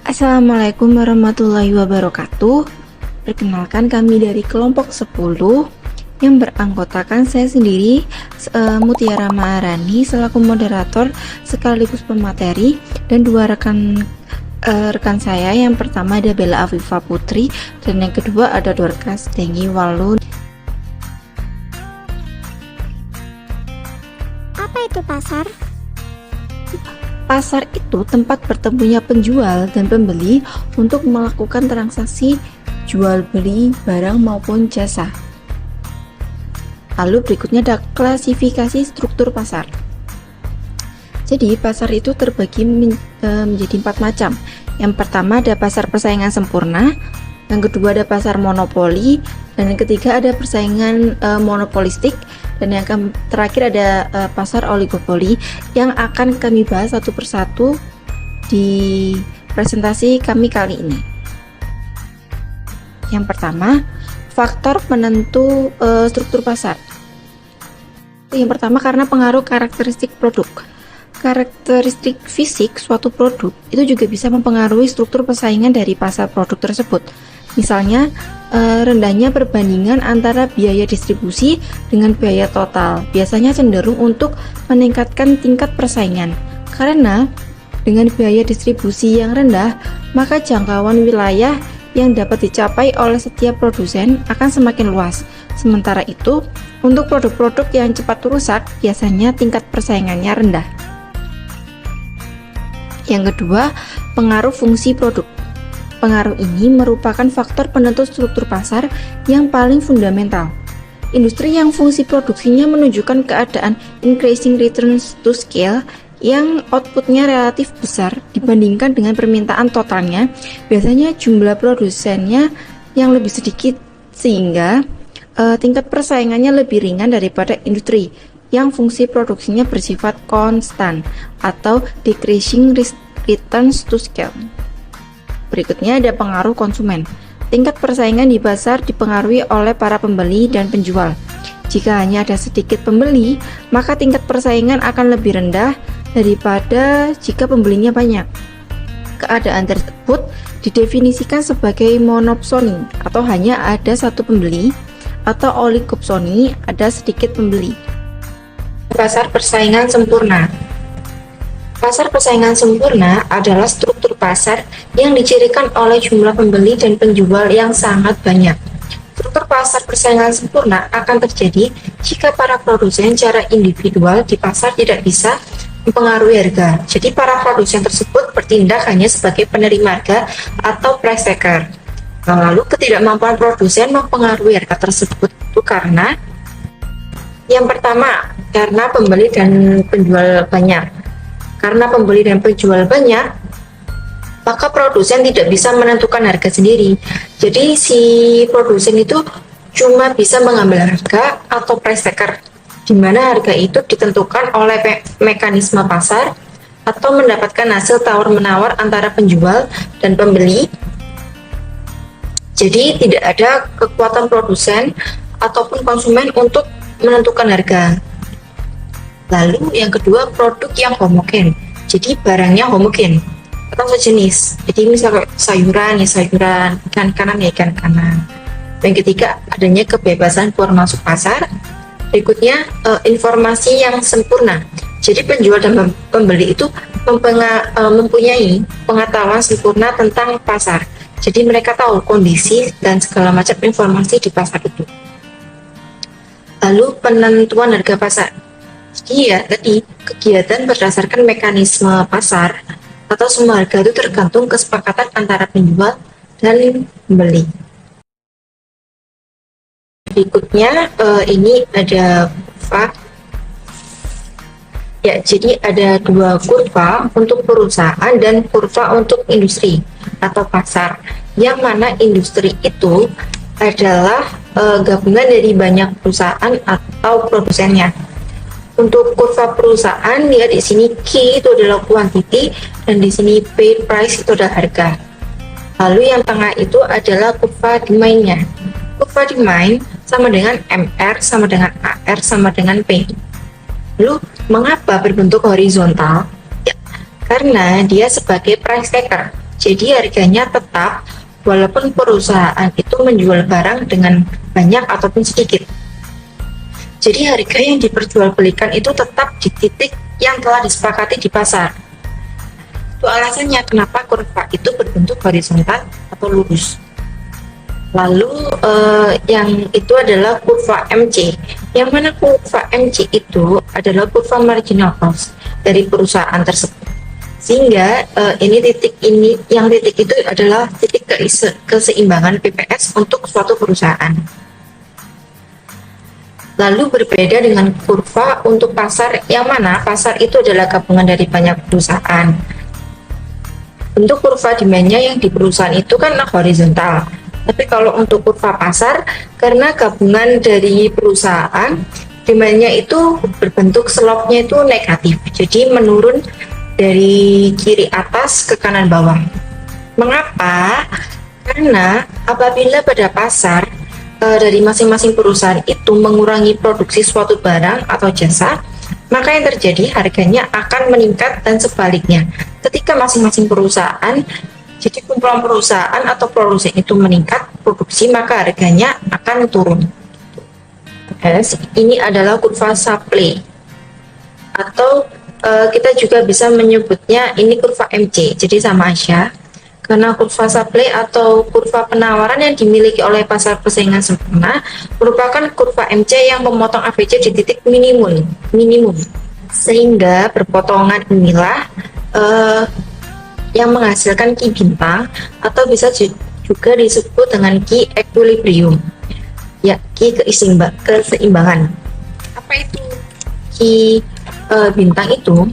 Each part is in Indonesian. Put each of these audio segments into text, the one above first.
Assalamualaikum warahmatullahi wabarakatuh. Perkenalkan, kami dari kelompok 10 yang beranggotakan saya sendiri, Mutiara Maharani selaku moderator sekaligus pemateri, dan dua rekan saya. Yang pertama ada Bella Afifa Putri dan yang kedua ada Dorcas Dengi Walu. Apa itu pasar? Pasar itu tempat bertemunya penjual dan pembeli untuk melakukan transaksi jual beli barang maupun jasa. Lalu berikutnya ada klasifikasi struktur pasar. Jadi pasar itu terbagi menjadi 4 macam. Yang pertama ada pasar persaingan sempurna, yang kedua ada pasar monopoli, dan yang ketiga ada persaingan monopolistik, dan yang terakhir ada pasar oligopoli yang akan kami bahas satu persatu di presentasi kami kali ini. Yang pertama, faktor penentu struktur pasar. Yang pertama karena pengaruh karakteristik produk. Karakteristik fisik suatu produk itu juga bisa mempengaruhi struktur persaingan dari pasar produk tersebut. Misalnya, rendahnya perbandingan antara biaya distribusi dengan biaya total biasanya cenderung untuk meningkatkan tingkat persaingan. Karena dengan biaya distribusi yang rendah, maka jangkauan wilayah yang dapat dicapai oleh setiap produsen akan semakin luas. Sementara itu, untuk produk-produk yang cepat rusak, biasanya tingkat persaingannya rendah. Yang kedua, pengaruh fungsi produk. Pengaruh ini merupakan faktor penentu struktur pasar yang paling fundamental. Industri yang fungsi produksinya menunjukkan keadaan increasing returns to scale yang outputnya relatif besar dibandingkan dengan permintaan totalnya, biasanya jumlah produsennya yang lebih sedikit, sehingga tingkat persaingannya lebih ringan daripada industri yang fungsi produksinya bersifat konstan atau decreasing returns to scale. Berikutnya ada pengaruh konsumen. Tingkat persaingan di pasar dipengaruhi oleh para pembeli dan penjual. Jika hanya ada sedikit pembeli, maka tingkat persaingan akan lebih rendah daripada jika pembelinya banyak. Keadaan tersebut didefinisikan sebagai monopsoni atau hanya ada satu pembeli, atau oligopsoni, ada sedikit pembeli. Pasar persaingan sempurna. Pasar persaingan sempurna adalah struktur pasar yang dicirikan oleh jumlah pembeli dan penjual yang sangat banyak. Struktur pasar persaingan sempurna akan terjadi jika para produsen secara individual di pasar tidak bisa mempengaruhi harga. Jadi para produsen tersebut bertindak hanya sebagai penerima harga atau price taker. Lalu ketidakmampuan produsen mempengaruhi harga tersebut itu karena yang pertama, karena pembeli dan penjual banyak. Karena pembeli dan penjual banyak, maka produsen tidak bisa menentukan harga sendiri. Jadi si produsen itu cuma bisa mengambil harga atau price taker, di mana harga itu ditentukan oleh mekanisme pasar atau mendapatkan hasil tawar-menawar antara penjual dan pembeli. Jadi tidak ada kekuatan produsen ataupun konsumen untuk menentukan harga. Lalu yang kedua, produk yang homogen. Jadi barangnya homogen atau sejenis. Jadi misalnya sayuran ya sayuran, ikan kanan ya ikan kanan. Yang ketiga, adanya kebebasan keluar masuk pasar. Berikutnya, informasi yang sempurna. Jadi penjual dan pembeli itu mempunyai pengetahuan sempurna tentang pasar. Jadi mereka tahu kondisi dan segala macam informasi di pasar itu. Lalu penentuan harga pasar. Jadi ya tadi, kegiatan berdasarkan mekanisme pasar atau semua harga itu tergantung kesepakatan antara penjual dan pembeli. Berikutnya ini ada kurva. Ya, jadi ada dua kurva untuk perusahaan dan kurva untuk industri atau pasar. Yang mana industri itu adalah gabungan dari banyak perusahaan atau produsennya. Untuk kurva perusahaan, lihat di sini Q itu adalah quantity dan di sini P price itu adalah harga. Lalu yang tengah itu adalah kurva demand-nya. Kurva demand sama dengan MR sama dengan AR sama dengan P. Lalu mengapa berbentuk horizontal? Ya, karena dia sebagai price taker. Jadi harganya tetap walaupun perusahaan itu menjual barang dengan banyak ataupun sedikit. Jadi harga yang diperjualbelikan itu tetap di titik yang telah disepakati di pasar. Itu alasannya kenapa kurva itu berbentuk horizontal atau lurus. Lalu yang itu adalah kurva MC. Yang mana kurva MC itu adalah kurva marginal cost dari perusahaan tersebut. Sehingga titik itu adalah titik keseimbangan PPS untuk suatu perusahaan. Lalu berbeda dengan kurva untuk pasar, yang mana pasar itu adalah gabungan dari banyak perusahaan. Untuk kurva demand-nya yang di perusahaan itu kan horizontal. Tapi kalau untuk kurva pasar, karena gabungan dari perusahaan, demand-nya itu berbentuk slope-nya itu negatif. Jadi menurun dari kiri atas ke kanan bawah. Mengapa? Karena apabila pada pasar dari masing-masing perusahaan itu mengurangi produksi suatu barang atau jasa, maka yang terjadi harganya akan meningkat, dan sebaliknya ketika masing-masing perusahaan, jadi kumpulan perusahaan atau produsen itu meningkat produksi, maka harganya akan turun. Ini adalah kurva supply, atau kita juga bisa menyebutnya ini kurva MC, jadi sama aja. Karena kurva supply atau kurva penawaran yang dimiliki oleh pasar persaingan sempurna merupakan kurva MC yang memotong AVJ di titik minimum. Sehingga berpotongan inilah yang menghasilkan Ki bintang, atau bisa juga disebut dengan Ki equilibrium. Ya, Ki keseimbangan. Apa itu Ki bintang itu?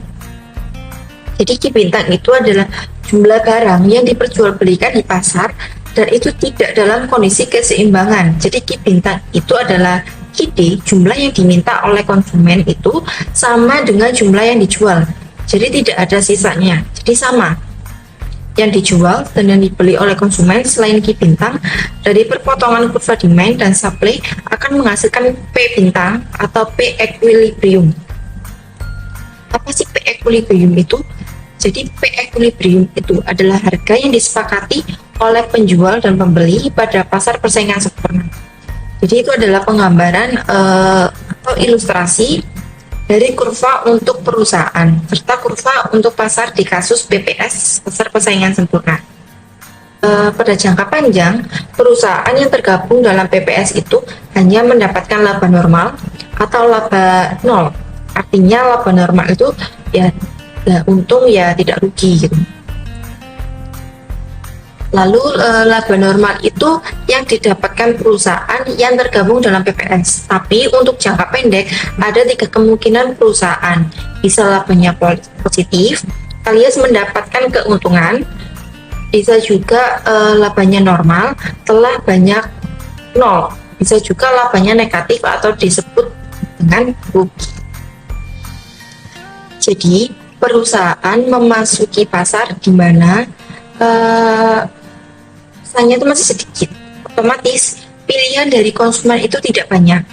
Jadi Ki bintang itu adalah jumlah barang yang diperjualbelikan di pasar dan itu tidak dalam kondisi keseimbangan. Jadi Ki bintang itu adalah Ki D, jumlah yang diminta oleh konsumen itu sama dengan jumlah yang dijual. Jadi tidak ada sisanya. Jadi sama. Yang dijual dan yang dibeli oleh konsumen selain Ki bintang, dari perpotongan kurva demand dan supply akan menghasilkan P bintang atau P equilibrium. Apa sih P equilibrium itu? Jadi P equilibrium itu adalah harga yang disepakati oleh penjual dan pembeli pada pasar persaingan sempurna. Jadi itu adalah penggambaran atau ilustrasi dari kurva untuk perusahaan serta kurva untuk pasar di kasus PPS, pasar persaingan sempurna. Pada jangka panjang, perusahaan yang tergabung dalam PPS itu hanya mendapatkan laba normal atau laba nol. Artinya laba normal itu ya untung ya tidak rugi gitu. Lalu laba normal itu yang didapatkan perusahaan yang tergabung dalam PPS. Tapi untuk jangka pendek ada 3 kemungkinan perusahaan. Bisa labanya positif, alias mendapatkan keuntungan. Bisa juga labanya normal, telah banyak nol. Bisa juga labanya negatif atau disebut dengan rugi. Jadi perusahaan memasuki pasar di mana pesaingnya itu masih sedikit, otomatis pilihan dari konsumen itu tidak banyak,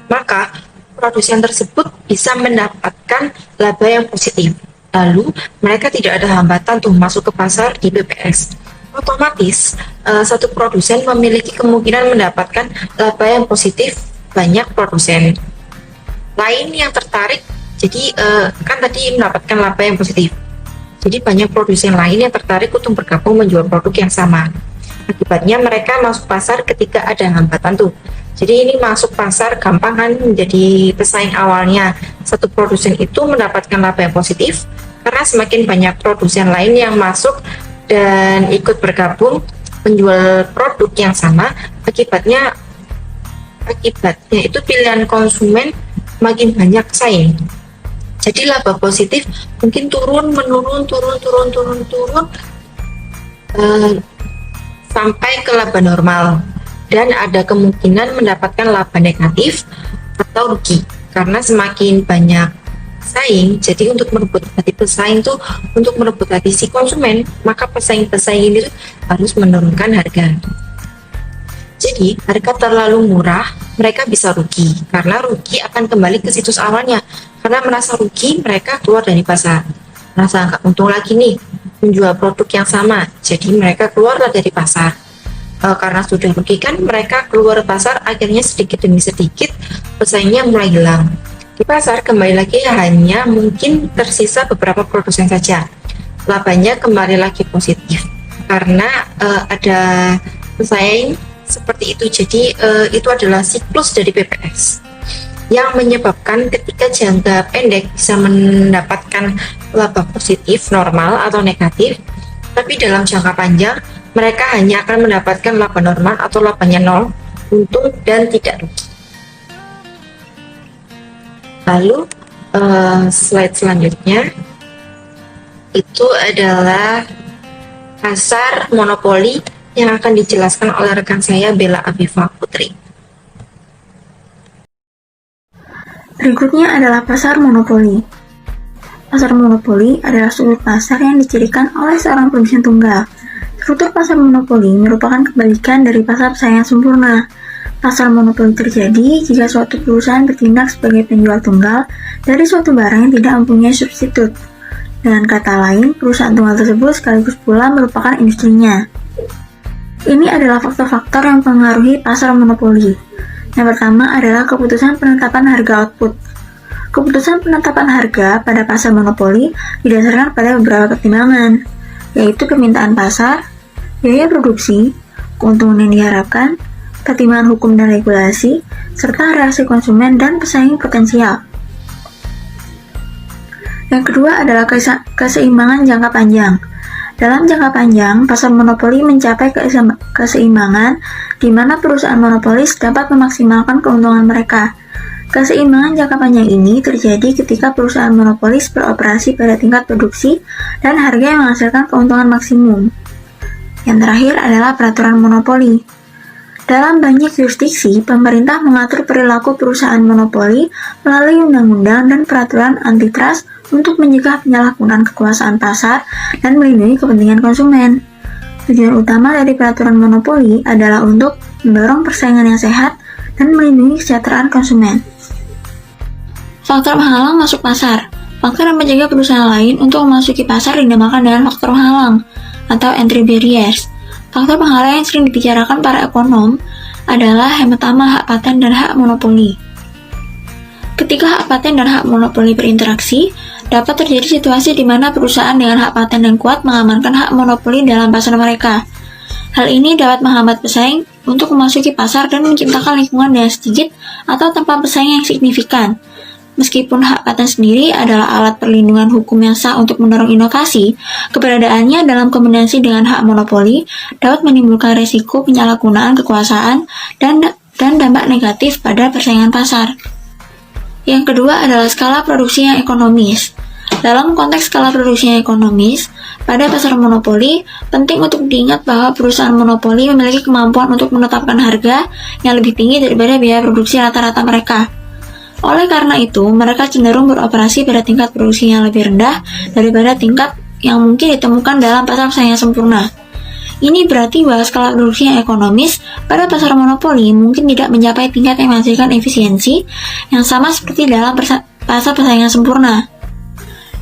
maka produsen tersebut bisa mendapatkan laba yang positif. Lalu mereka tidak ada hambatan untuk masuk ke pasar di PPS. Otomatis satu produsen memiliki kemungkinan mendapatkan laba yang positif banyak produsen lain yang tertarik. Jadi kan tadi mendapatkan laba yang positif. Jadi banyak produsen lain yang tertarik untuk bergabung menjual produk yang sama. Akibatnya mereka masuk pasar ketika ada hambatan tuh. Jadi ini masuk pasar gampang kan menjadi pesaing awalnya. Satu produsen itu mendapatkan laba yang positif karena semakin banyak produsen lain yang masuk dan ikut bergabung menjual produk yang sama. Akibatnya itu pilihan konsumen makin banyak saing. Jadi laba positif mungkin turun sampai ke laba normal, dan ada kemungkinan mendapatkan laba negatif atau rugi karena semakin banyak saing. Jadi untuk merebut hati pesaing tuh, untuk merebut hati si konsumen, maka pesaing-pesaing ini harus menurunkan harga. Jadi harga terlalu murah, mereka bisa rugi karena rugi akan kembali ke situs awalnya. Karena merasa rugi, mereka keluar dari pasar. Merasa nggak untung lagi nih, menjual produk yang sama, jadi mereka keluarlah dari pasar. Karena sudah merugikan, mereka keluar pasar, akhirnya sedikit demi sedikit pesaingnya mulai hilang. Di pasar kembali lagi hanya mungkin tersisa beberapa produsen saja. Labanya kembali lagi positif karena ada pesaing seperti itu. Jadi itu adalah siklus dari PPS yang menyebabkan ketika jangka pendek bisa mendapatkan laba positif normal atau negatif, tapi dalam jangka panjang mereka hanya akan mendapatkan laba normal atau labanya nol, untung dan tidak rugi. Lalu slide selanjutnya itu adalah pasar monopoli yang akan dijelaskan oleh rekan saya Bella Afifa Putri. Berikutnya adalah pasar monopoli. Pasar monopoli adalah struktur pasar yang dicirikan oleh seorang produsen tunggal. Struktur pasar monopoli merupakan kebalikan dari pasar persaingan sempurna. Pasar monopoli terjadi jika suatu perusahaan bertindak sebagai penjual tunggal dari suatu barang yang tidak mempunyai substitut. Dengan kata lain, perusahaan tunggal tersebut sekaligus pula merupakan industrinya. Ini adalah faktor-faktor yang mempengaruhi pasar monopoli. Yang pertama adalah keputusan penetapan harga output. Keputusan penetapan harga pada pasar monopoli didasarkan pada beberapa pertimbangan, yaitu permintaan pasar, biaya produksi, keuntungan yang diharapkan, pertimbangan hukum dan regulasi, serta reaksi konsumen dan pesaing potensial. Yang kedua adalah keseimbangan jangka panjang. Dalam jangka panjang, pasar monopoli mencapai keseimbangan di mana perusahaan monopolis dapat memaksimalkan keuntungan mereka. Keseimbangan jangka panjang ini terjadi ketika perusahaan monopolis beroperasi pada tingkat produksi dan harga yang menghasilkan keuntungan maksimum. Yang terakhir adalah peraturan monopoli. Dalam banyak jurisdiksi, pemerintah mengatur perilaku perusahaan monopoli melalui undang-undang dan peraturan antitrust untuk mencegah penyalahgunaan kekuasaan pasar dan melindungi kepentingan konsumen. Tujuan utama dari peraturan monopoli adalah untuk mendorong persaingan yang sehat dan melindungi kesejahteraan konsumen. Faktor penghalang masuk pasar. Faktor yang mencegah perusahaan lain untuk memasuki pasar dinamakan dengan faktor penghalang atau entry barriers. Faktor penghalang yang sering dibicarakan para ekonom adalah yang pertama hak paten dan hak monopoli. Ketika hak paten dan hak monopoli berinteraksi, dapat terjadi situasi di mana perusahaan dengan hak paten yang kuat mengamankan hak monopoli dalam pasar mereka. Hal ini dapat menghambat pesaing untuk memasuki pasar dan menciptakan lingkungan yang sedikit atau tanpa pesaing yang signifikan. Meskipun hak paten sendiri adalah alat perlindungan hukum yang sah untuk mendorong inovasi, keberadaannya dalam kombinasi dengan hak monopoli dapat menimbulkan risiko penyalahgunaan kekuasaan dan dampak negatif pada persaingan pasar. Yang kedua adalah skala produksi yang ekonomis. Dalam konteks skala produksi yang ekonomis, pada pasar monopoli, penting untuk diingat bahwa perusahaan monopoli memiliki kemampuan untuk menetapkan harga yang lebih tinggi daripada biaya produksi rata-rata mereka. Oleh karena itu, mereka cenderung beroperasi pada tingkat produksi yang lebih rendah daripada tingkat yang mungkin ditemukan dalam pasar persaingan sempurna. Ini berarti bahwa skala produksi yang ekonomis pada pasar monopoli mungkin tidak mencapai tingkat yang menghasilkan efisiensi yang sama seperti dalam pasar persaingan sempurna.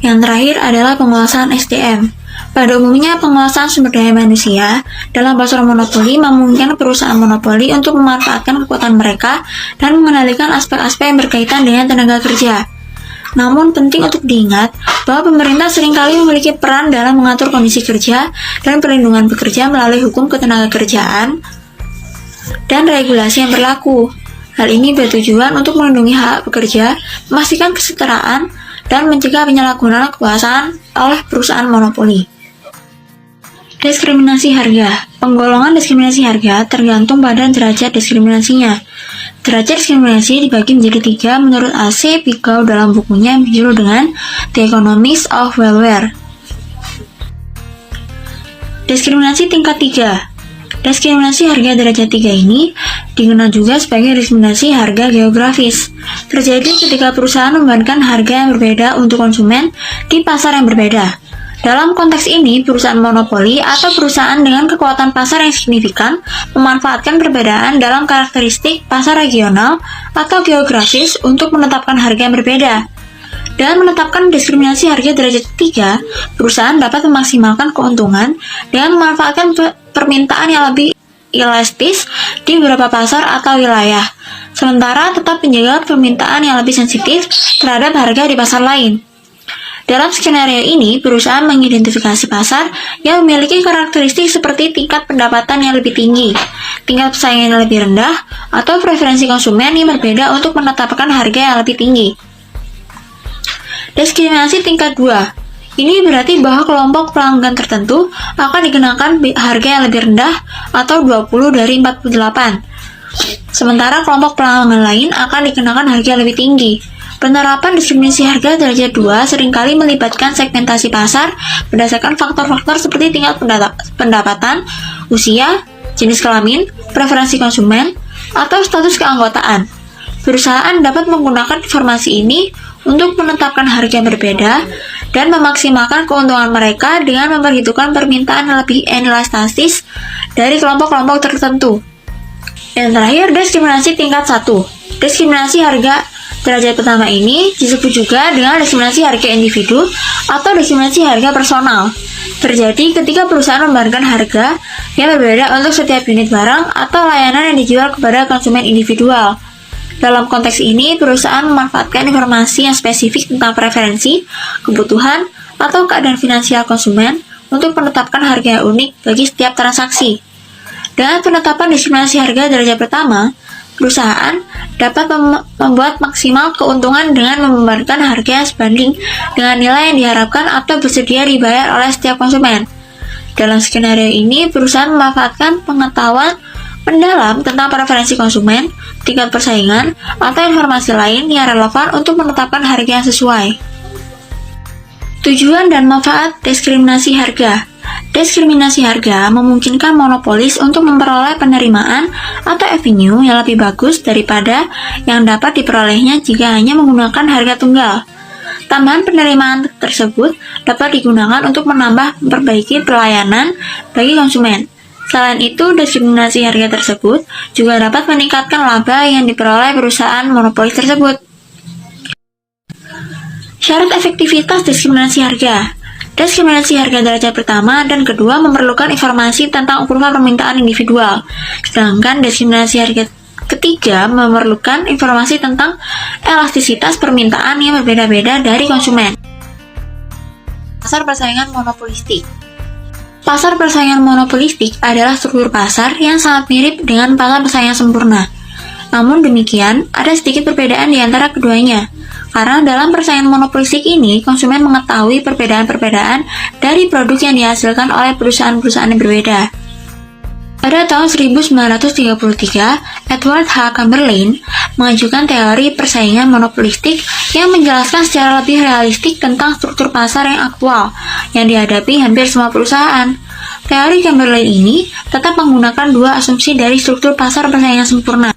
Yang terakhir adalah penguasaan SDM. Pada umumnya, penguasaan sumber daya manusia dalam pasar monopoli memungkinkan perusahaan monopoli untuk memanfaatkan kekuatan mereka dan mengendalikan aspek-aspek yang berkaitan dengan tenaga kerja. Namun penting untuk diingat bahwa pemerintah seringkali memiliki peran dalam mengatur kondisi kerja dan perlindungan pekerja melalui hukum ketenagakerjaan dan regulasi yang berlaku. Hal ini bertujuan untuk melindungi hak pekerja, memastikan kesetaraan, dan mencegah penyalahgunaan kekuasaan oleh perusahaan monopoli. Diskriminasi harga. Penggolongan diskriminasi harga tergantung pada derajat diskriminasinya. Derajat diskriminasi dibagi menjadi 3 menurut A.C. Pigou dalam bukunya yang berjudul dengan The Economics of Welfare. Diskriminasi tingkat 3. Diskriminasi harga derajat 3 ini dikenal juga sebagai diskriminasi harga geografis. Terjadi ketika perusahaan membandingkan harga yang berbeda untuk konsumen di pasar yang berbeda. Dalam konteks ini, perusahaan monopoli atau perusahaan dengan kekuatan pasar yang signifikan memanfaatkan perbedaan dalam karakteristik pasar regional atau geografis untuk menetapkan harga yang berbeda. Dengan menetapkan diskriminasi harga derajat ketiga, perusahaan dapat memaksimalkan keuntungan dengan memanfaatkan permintaan yang lebih elastis di beberapa pasar atau wilayah, sementara tetap menjaga permintaan yang lebih sensitif terhadap harga di pasar lain. Dalam skenario ini, perusahaan mengidentifikasi pasar yang memiliki karakteristik seperti tingkat pendapatan yang lebih tinggi, tingkat persaingan yang lebih rendah, atau preferensi konsumen yang berbeda untuk menetapkan harga yang lebih tinggi. Diskriminasi tingkat 2. Ini berarti bahwa kelompok pelanggan tertentu akan dikenakan harga yang lebih rendah atau 20 dari 48. Sementara kelompok pelanggan lain akan dikenakan harga yang lebih tinggi. Penerapan diskriminasi harga derajat 2 seringkali melibatkan segmentasi pasar berdasarkan faktor-faktor seperti tingkat pendapatan, usia, jenis kelamin, preferensi konsumen, atau status keanggotaan. Perusahaan dapat menggunakan informasi ini untuk menetapkan harga yang berbeda dan memaksimalkan keuntungan mereka dengan memperhitungkan permintaan yang lebih elastis dari kelompok-kelompok tertentu. Yang terakhir, diskriminasi tingkat 1. Diskriminasi harga derajat pertama ini disebut juga dengan diskriminasi harga individu atau diskriminasi harga personal. Terjadi ketika perusahaan memberikan harga yang berbeda untuk setiap unit barang atau layanan yang dijual kepada konsumen individual. Dalam konteks ini, perusahaan memanfaatkan informasi yang spesifik tentang preferensi, kebutuhan, atau keadaan finansial konsumen untuk menetapkan harga yang unik bagi setiap transaksi. Dengan penetapan diskriminasi harga derajat pertama, perusahaan dapat membuat maksimal keuntungan dengan memberikan harga yang sebanding dengan nilai yang diharapkan atau bersedia dibayar oleh setiap konsumen. Dalam skenario ini, perusahaan memanfaatkan pengetahuan mendalam tentang preferensi konsumen, tingkat persaingan, atau informasi lain yang relevan untuk menetapkan harga yang sesuai. Tujuan dan manfaat diskriminasi harga. Diskriminasi harga memungkinkan monopolis untuk memperoleh penerimaan atau revenue yang lebih bagus daripada yang dapat diperolehnya jika hanya menggunakan harga tunggal. Tambahan penerimaan tersebut dapat digunakan untuk memperbaiki pelayanan bagi konsumen. Selain itu, diskriminasi harga tersebut juga dapat meningkatkan laba yang diperoleh perusahaan monopolis tersebut. Syarat efektivitas diskriminasi harga. Diskriminasi harga derajat pertama dan kedua memerlukan informasi tentang ukuran permintaan individual, sedangkan diskriminasi harga ketiga memerlukan informasi tentang elastisitas permintaan yang berbeda-beda dari konsumen. Pasar persaingan monopolistik. Pasar persaingan monopolistik adalah struktur pasar yang sangat mirip dengan pasar persaingan sempurna. Namun demikian, ada sedikit perbedaan di antara keduanya. Karena dalam persaingan monopolistik ini, konsumen mengetahui perbedaan-perbedaan dari produk yang dihasilkan oleh perusahaan-perusahaan yang berbeda. Pada tahun 1933, Edward H. Chamberlain mengajukan teori persaingan monopolistik yang menjelaskan secara lebih realistik tentang struktur pasar yang aktual yang dihadapi hampir semua perusahaan. Teori Chamberlain ini tetap menggunakan dua asumsi dari struktur pasar persaingan sempurna.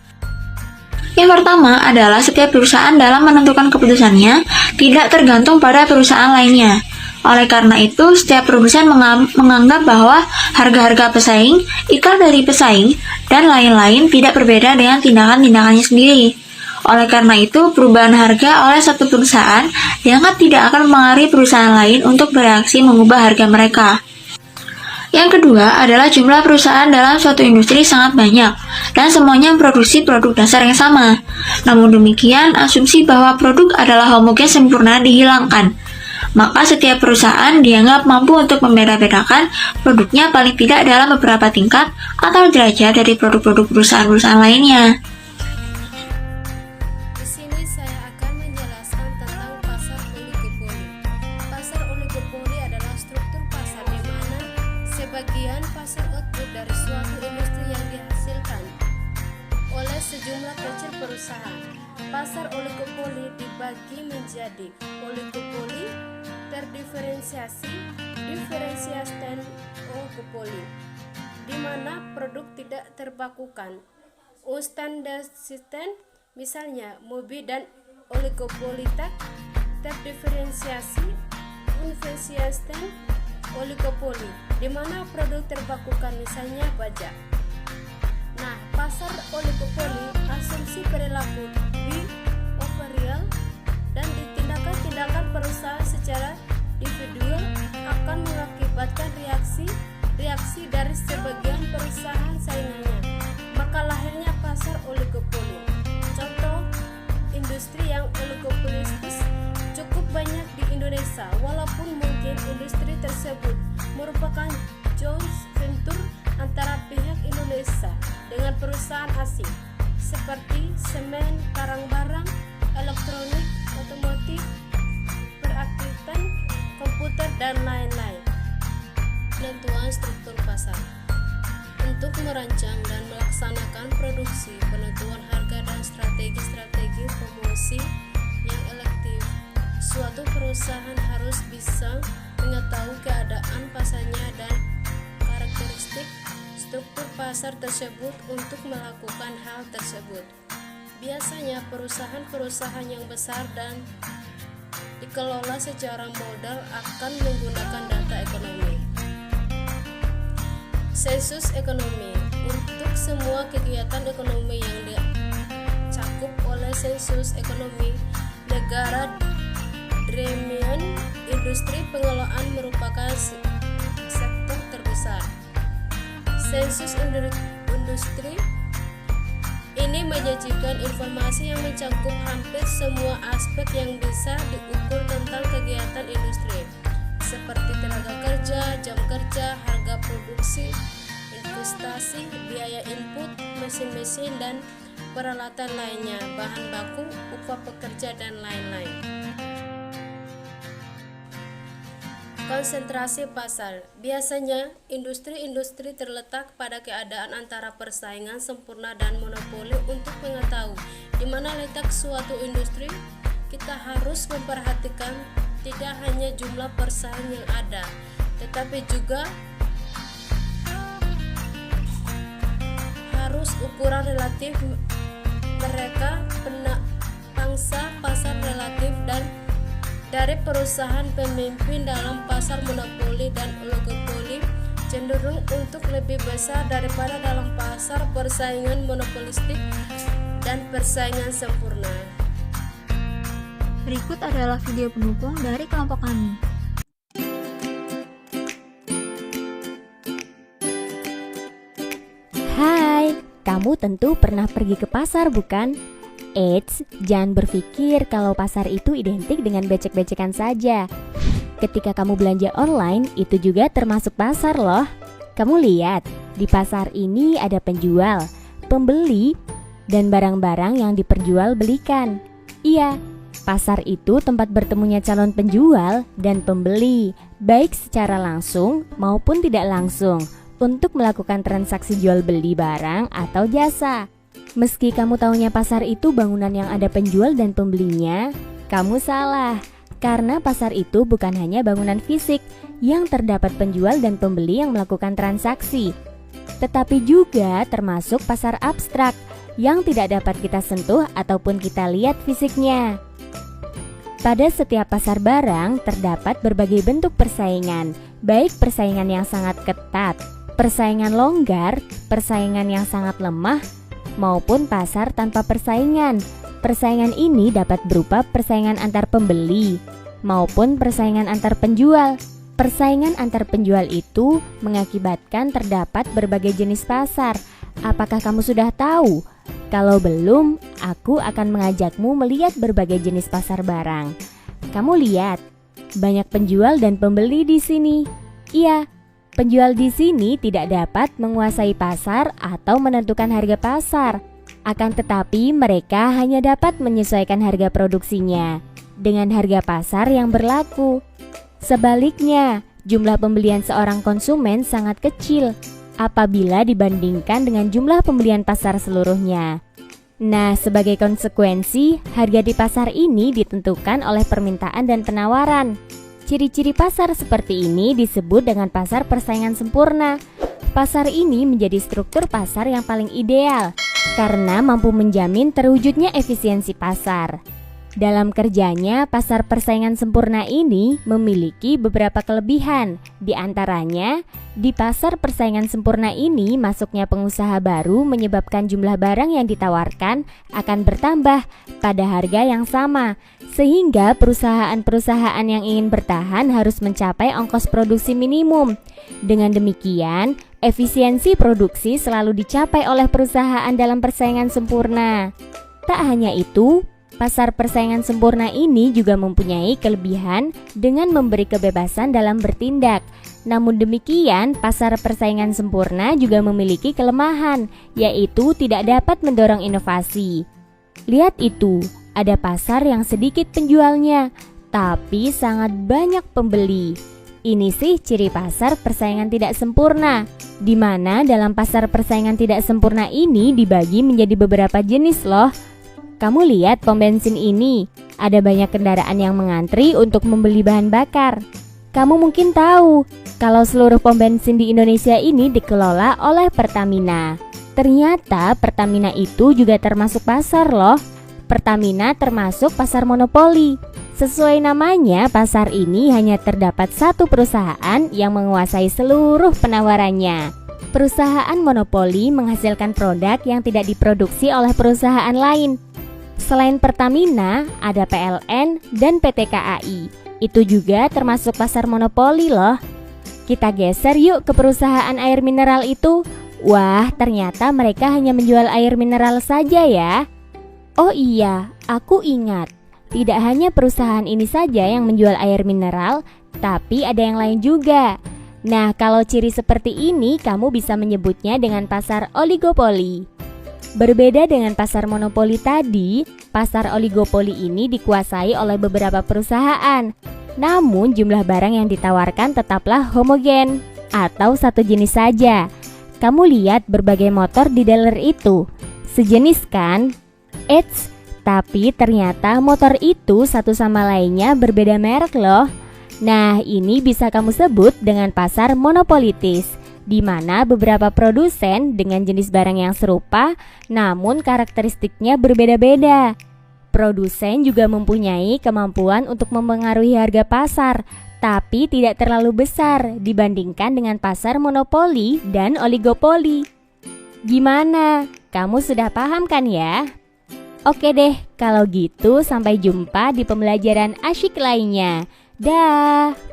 Yang pertama adalah setiap perusahaan dalam menentukan keputusannya tidak tergantung pada perusahaan lainnya. Oleh karena itu, setiap produsen menganggap bahwa harga-harga pesaing, iklan dari pesaing, dan lain-lain tidak berbeda dengan tindakan-tindakannya sendiri. Oleh karena itu, perubahan harga oleh satu perusahaan dianggap tidak akan mempengaruhi perusahaan lain untuk bereaksi mengubah harga mereka. Yang kedua adalah jumlah perusahaan dalam suatu industri sangat banyak, dan semuanya memproduksi produk dasar yang sama. Namun demikian, asumsi bahwa produk adalah homogen sempurna dihilangkan. Maka setiap perusahaan dianggap mampu untuk membeda-bedakan produknya paling tidak dalam beberapa tingkat atau derajat dari produk-produk perusahaan-perusahaan lainnya. Di sini saya akan menjelaskan tentang pasar oligopoli. Pasar oligopoli adalah struktur pasar di mana sebagian pasar output dari suatu industri yang dihasilkan oleh sejumlah kecil perusahaan. Pasar oligopoli dibagi menjadi oligopoli, terdiferensiasi, diferensiasi, dan oligopoli, di mana produk tidak terbakukan. Standar sistem, misalnya MOBI dan oligopolita, terdiferensiasi, diferensiasi, dan oligopoli, di mana produk terbakukan, misalnya baja. Nah, pasar oligopoli asumsi perilaku behavioral dan tindakan Sedangkan perusahaan secara individual akan mengakibatkan reaksi dari sebagian perusahaan saingannya. Maka lahirnya pasar oligopoli. Contoh industri yang oligopolistis cukup banyak di Indonesia, walaupun mungkin industri tersebut merupakan joint venture antara pihak Indonesia dengan perusahaan asing seperti semen, barang-barang, elektronik, otomotif, perakitan, komputer, dan lain-lain. Penentuan struktur pasar. Untuk merancang dan melaksanakan produksi, penentuan harga dan strategi-strategi promosi yang efektif, suatu perusahaan harus bisa mengetahui keadaan pasarnya dan karakteristik struktur pasar tersebut untuk melakukan hal tersebut. Biasanya perusahaan-perusahaan yang besar dan dikelola secara modal akan menggunakan data ekonomi. Sensus ekonomi. Untuk semua kegiatan ekonomi yang dicakup oleh sensus ekonomi negara, gremium industri pengelolaan merupakan sektor terbesar. Sensus industri ini menyajikan informasi yang mencakup hampir semua aspek yang bisa diukur tentang kegiatan industri, seperti tenaga kerja, jam kerja, harga produksi, investasi, biaya input, mesin-mesin dan peralatan lainnya, bahan baku, upah pekerja, dan lain-lain. Konsentrasi pasar. Biasanya, industri-industri terletak pada keadaan antara persaingan sempurna dan monopoli. Untuk mengetahui di mana letak suatu industri, kita harus memperhatikan tidak hanya jumlah persaing yang ada, tetapi juga harus ukuran relatif mereka, pangsa pasar relatif dan dari perusahaan pemimpin dalam pasar monopoli dan oligopoli cenderung untuk lebih besar daripada dalam pasar persaingan monopolistik dan persaingan sempurna. Berikut adalah video pendukung dari kelompok kami. Hai, kamu tentu pernah pergi ke pasar bukan? Eits, jangan berpikir kalau pasar itu identik dengan becek-becekan saja. Ketika kamu belanja online, itu juga termasuk pasar loh. Kamu lihat, di pasar ini ada penjual, pembeli, dan barang-barang yang diperjualbelikan. Iya, pasar itu tempat bertemunya calon penjual dan pembeli, baik secara langsung maupun tidak langsung, untuk melakukan transaksi jual beli barang atau jasa. Meski kamu taunya pasar itu bangunan yang ada penjual dan pembelinya, kamu salah. Karena pasar itu bukan hanya bangunan fisik yang terdapat penjual dan pembeli yang melakukan transaksi, tetapi juga termasuk pasar abstrak yang tidak dapat kita sentuh ataupun kita lihat fisiknya. Pada setiap pasar barang terdapat berbagai bentuk persaingan, baik persaingan yang sangat ketat, persaingan longgar, persaingan yang sangat lemah, maupun pasar tanpa persaingan. Persaingan ini dapat berupa persaingan antar pembeli maupun persaingan antar penjual. Persaingan antar penjual itu mengakibatkan terdapat berbagai jenis pasar. Apakah kamu sudah tahu? Kalau belum, aku akan mengajakmu melihat berbagai jenis pasar barang. Kamu lihat, banyak penjual dan pembeli di sini. Iya, penjual di sini tidak dapat menguasai pasar atau menentukan harga pasar. Akan tetapi mereka hanya dapat menyesuaikan harga produksinya dengan harga pasar yang berlaku. Sebaliknya, jumlah pembelian seorang konsumen sangat kecil apabila dibandingkan dengan jumlah pembelian pasar seluruhnya. Nah, sebagai konsekuensi, harga di pasar ini ditentukan oleh permintaan dan penawaran. Ciri-ciri pasar seperti ini disebut dengan pasar persaingan sempurna. Pasar ini menjadi struktur pasar yang paling ideal karena mampu menjamin terwujudnya efisiensi pasar. Dalam kerjanya, pasar persaingan sempurna ini memiliki beberapa kelebihan. Di antaranya, di pasar persaingan sempurna ini masuknya pengusaha baru menyebabkan jumlah barang yang ditawarkan akan bertambah pada harga yang sama, sehingga perusahaan-perusahaan yang ingin bertahan harus mencapai ongkos produksi minimum. Dengan demikian, efisiensi produksi selalu dicapai oleh perusahaan dalam persaingan sempurna. Tak hanya itu, pasar persaingan sempurna ini juga mempunyai kelebihan dengan memberi kebebasan dalam bertindak. Namun demikian, pasar persaingan sempurna juga memiliki kelemahan, yaitu tidak dapat mendorong inovasi. Lihat itu, ada pasar yang sedikit penjualnya, tapi sangat banyak pembeli. Ini sih ciri pasar persaingan tidak sempurna, di mana dalam pasar persaingan tidak sempurna ini dibagi menjadi beberapa jenis loh. Kamu lihat pom bensin ini, ada banyak kendaraan yang mengantri untuk membeli bahan bakar. Kamu mungkin tahu kalau seluruh pom bensin di Indonesia ini dikelola oleh Pertamina. Ternyata Pertamina itu juga termasuk pasar loh. Pertamina termasuk pasar monopoli. Sesuai namanya, pasar ini hanya terdapat satu perusahaan yang menguasai seluruh penawarannya. Perusahaan monopoli menghasilkan produk yang tidak diproduksi oleh perusahaan lain. Selain Pertamina, ada PLN dan PT KAI. Itu juga termasuk pasar monopoli loh. Kita geser yuk ke perusahaan air mineral itu. Wah, ternyata mereka hanya menjual air mineral saja ya. Oh iya, aku ingat. Tidak hanya perusahaan ini saja yang menjual air mineral, tapi ada yang lain juga. Nah, kalau ciri seperti ini, kamu bisa menyebutnya dengan pasar oligopoli. Berbeda dengan pasar monopoli tadi, pasar oligopoli ini dikuasai oleh beberapa perusahaan. Namun jumlah barang yang ditawarkan tetaplah homogen atau satu jenis saja. Kamu lihat berbagai motor di dealer itu, sejenis kan? Eits, tapi ternyata motor itu satu sama lainnya berbeda merek loh. Nah, ini bisa kamu sebut dengan pasar monopolitis, di mana beberapa produsen dengan jenis barang yang serupa, namun karakteristiknya berbeda-beda. Produsen juga mempunyai kemampuan untuk mempengaruhi harga pasar, tapi tidak terlalu besar dibandingkan dengan pasar monopoli dan oligopoli. Gimana? Kamu sudah paham kan ya? Oke deh, kalau gitu sampai jumpa di pembelajaran asyik lainnya. Dah.